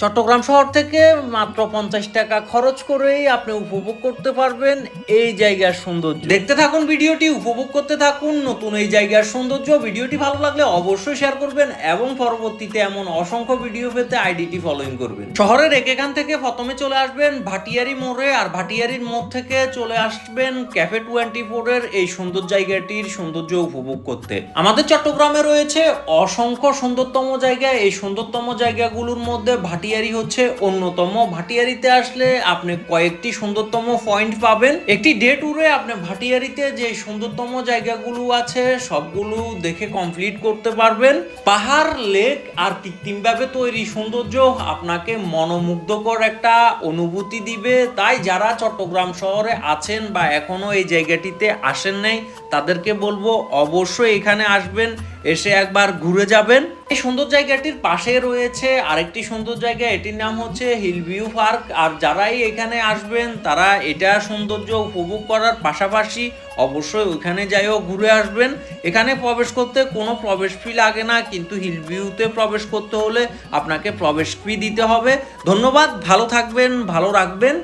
চট্টগ্রাম শহর থেকে মাত্র 50 টাকা খরচ করেই আপনি উপভোগ করতে পারবেন এই জায়গার সৌন্দর্য। দেখতে থাকুন ভিডিওটি, উপভোগ করতে থাকুন নতুন এই জায়গার সৌন্দর্য। ভিডিওটি ভালো লাগলে অবশ্যই শেয়ার করবেন এবং পরবর্তীতে এমন অসংখ্য ভিডিও পেতে আইডিটি ফলোইং করবেন। শহরের এখান থেকে প্রথমে চলে আসবেন ভাটিয়ারি মোড়ে, আর ভাটিয়ারির মোড় থেকে চলে আসবেন ক্যাফে 24 এর এই সুন্দর জায়গাটির সৌন্দর্য উপভোগ করতে। আমাদের চট্টগ্রামে রয়েছে অসংখ্য সুন্দরতম জায়গা, এই সুন্দরতম জায়গাগুলোর মধ্যে ভাটিয়ারি হচ্ছে অন্যতম। ভাটিয়ারিতে আসলে আপনি কয়েকটি সুন্দরতম পয়েন্ট পাবেন। একটি ডে ট্যুরে আপনি ভাটিয়ারিতে যে সুন্দরতম জায়গাগুলো আছে সবগুলো দেখে কমপ্লিট করতে পারবেন। পাহাড়, লেক আর কৃত্রিমভাবে তৈরি সৌন্দর্য আপনাকে মনোমুগ্ধকর একটা অনুভূতি দিবে। তাই যারা চট্টগ্রাম শহরে আছেন বা এখনো এই জায়গাটিতে আসেন নাই তাদেরকে বলবো অবশ্যই এখানে আসবেন, এসে একবার ঘুরে যাবেন। এই সুন্দর জায়গাটির পাশে রয়েছে আরেকটি সুন্দর জায়গা, এটির নাম হচ্ছে হিল ভিউ পার্ক। আর যারাই এখানে আসবেন তারা এটা সৌন্দর্য উপভোগ করার পাশাপাশি অবশ্যই ওইখানে যাইও ঘুরে আসবেন। এখানে প্রবেশ করতে কোনো প্রবেশ ফি লাগে না, কিন্তু হিল ভিউতে প্রবেশ করতে হলে আপনাকে প্রবেশ ফি দিতে হবে। ধন্যবাদ, ভালো থাকবেন, ভালো রাখবেন।